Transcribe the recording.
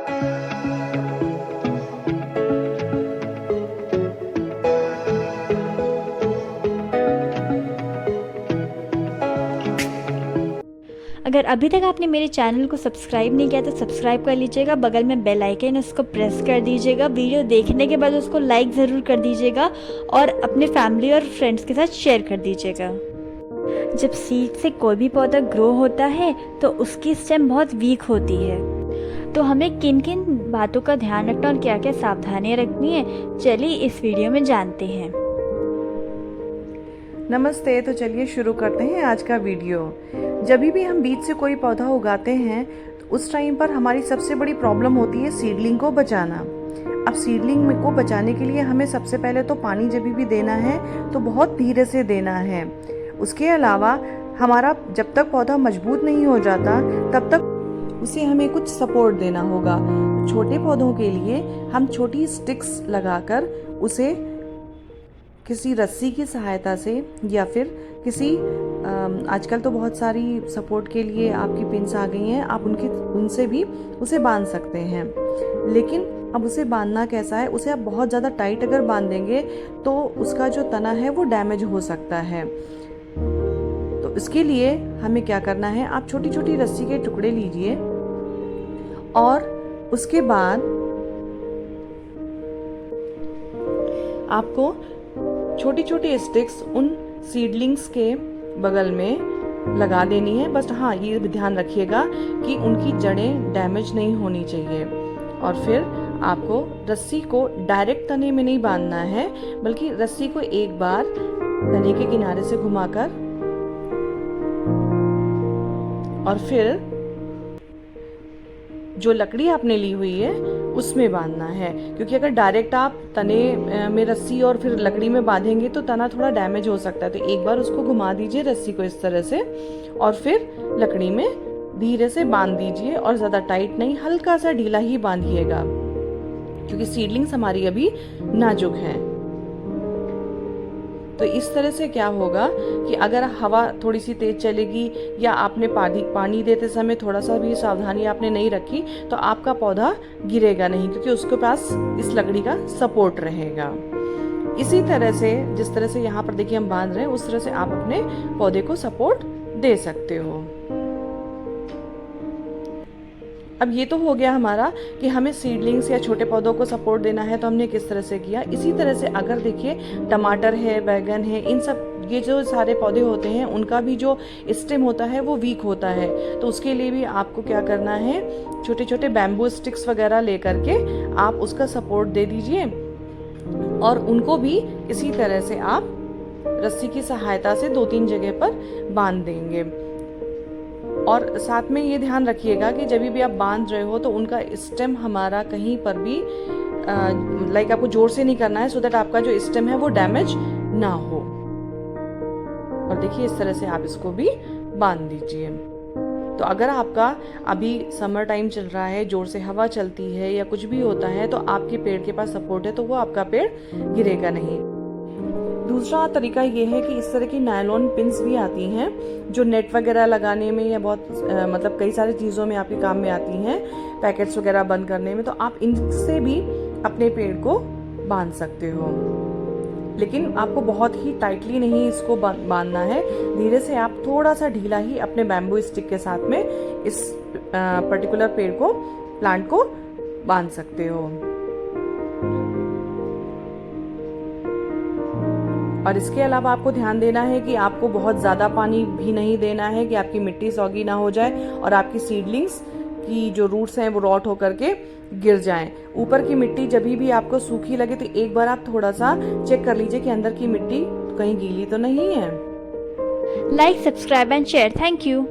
अगर अभी तक आपने मेरे चैनल को सब्सक्राइब नहीं किया तो सब्सक्राइब कर लीजिएगा, बगल में बेल आइकन उसको प्रेस कर दीजिएगा। वीडियो देखने के बाद उसको लाइक ज़रूर कर दीजिएगा और अपने फैमिली और फ्रेंड्स के साथ शेयर कर दीजिएगा। जब सीड से कोई भी पौधा ग्रो होता है तो उसकी स्टेम बहुत वीक होती है, तो हमें किन किन बातों का ध्यान रखना और क्या क्या सावधानियाँ रखनी है, चलिए इस वीडियो में जानते हैं। नमस्ते। तो चलिए शुरू करते हैं आज का वीडियो। जब भी हम बीज से कोई पौधा उगाते हैं तो उस टाइम पर हमारी सबसे बड़ी प्रॉब्लम होती है सीडलिंग को बचाना। अब सीडलिंग को बचाने के लिए हमें सबसे पहले तो पानी जब भी देना है तो बहुत धीरे से देना है। उसके अलावा हमारा जब तक पौधा मजबूत नहीं हो जाता तब तक उसे हमें कुछ सपोर्ट देना होगा। छोटे पौधों के लिए हम छोटी स्टिक्स लगाकर उसे किसी रस्सी की सहायता से या फिर किसी आजकल तो बहुत सारी सपोर्ट के लिए आपकी पिन्स आ गई हैं, आप उनसे भी उसे बांध सकते हैं। लेकिन अब उसे बांधना कैसा है, उसे आप बहुत ज़्यादा टाइट अगर बांध देंगे तो उसका जो तना है वो डैमेज हो सकता है। तो इसके लिए हमें क्या करना है, आप छोटी छोटी रस्सी के टुकड़े लीजिए और उसके बाद आपको छोटी छोटी स्टिक्स उन सीडलिंग्स के बगल में लगा देनी है। बस हाँ, ये भी ध्यान रखिएगा कि उनकी जड़ें डैमेज नहीं होनी चाहिए। और फिर आपको रस्सी को डायरेक्ट तने में नहीं बांधना है, बल्कि रस्सी को एक बार तने के किनारे से घुमाकर और फिर जो लकड़ी आपने ली हुई है उसमें बांधना है। क्योंकि अगर डायरेक्ट आप तने में रस्सी और फिर लकड़ी में बांधेंगे तो तना थोड़ा डैमेज हो सकता है। तो एक बार उसको घुमा दीजिए रस्सी को इस तरह से और फिर लकड़ी में धीरे से बांध दीजिए और ज़्यादा टाइट नहीं, हल्का सा ढीला ही बांधिएगा क्योंकि सीडलिंग्स हमारी अभी नाजुक हैं। तो इस तरह से क्या होगा कि अगर हवा थोड़ी सी तेज चलेगी या आपने पानी देते समय थोड़ा सा भी सावधानी आपने नहीं रखी तो आपका पौधा गिरेगा नहीं, क्योंकि उसके पास इस लकड़ी का सपोर्ट रहेगा। इसी तरह से जिस तरह से यहाँ पर देखिए हम बांध रहे हैं, उस तरह से आप अपने पौधे को सपोर्ट दे सकते हो। अब ये तो हो गया हमारा कि हमें सीडलिंग्स या छोटे पौधों को सपोर्ट देना है तो हमने किस तरह से किया। इसी तरह से अगर देखिए टमाटर है, बैगन है, इन सब ये जो सारे पौधे होते हैं उनका भी जो स्टेम होता है वो वीक होता है। तो उसके लिए भी आपको क्या करना है, छोटे छोटे बैम्बू स्टिक्स वगैरह ले करके आप उसका सपोर्ट दे दीजिए और उनको भी इसी तरह से आप रस्सी की सहायता से 2-3 जगह पर बांध देंगे। और साथ में ये ध्यान रखिएगा कि जब भी आप बांध रहे हो तो उनका स्टेम हमारा कहीं पर भी आपको जोर से नहीं करना है, सो दैट आपका जो स्टेम है वो डैमेज ना हो। और देखिए इस तरह से आप इसको भी बांध दीजिए। तो अगर आपका अभी समर टाइम चल रहा है, जोर से हवा चलती है या कुछ भी होता है तो आपके पेड़ के पास सपोर्ट है तो वो आपका पेड़ गिरेगा नहीं। दूसरा तरीका ये है कि इस तरह की नायलॉन पिन्स भी आती हैं जो नेट वगैरह लगाने में या बहुत मतलब कई सारी चीज़ों में आपके काम में आती हैं, पैकेट्स वगैरह बंद करने में। तो आप इनसे भी अपने पेड़ को बांध सकते हो, लेकिन आपको बहुत ही टाइटली नहीं इसको बांधना है। धीरे से आप थोड़ा सा ढीला ही अपने बैम्बू स्टिक के साथ में इस पर्टिकुलर पेड़ को, प्लांट को बांध सकते हो। और इसके अलावा आपको ध्यान देना है कि आपको बहुत ज़्यादा पानी भी नहीं देना है कि आपकी मिट्टी सौगी ना हो जाए और आपकी सीडलिंग्स की जो रूट्स हैं वो रॉट होकर के गिर जाएं। ऊपर की मिट्टी जब भी आपको सूखी लगे तो एक बार आप थोड़ा सा चेक कर लीजिए कि अंदर की मिट्टी कहीं गीली तो नहीं है। Like, subscribe and share. Thank you.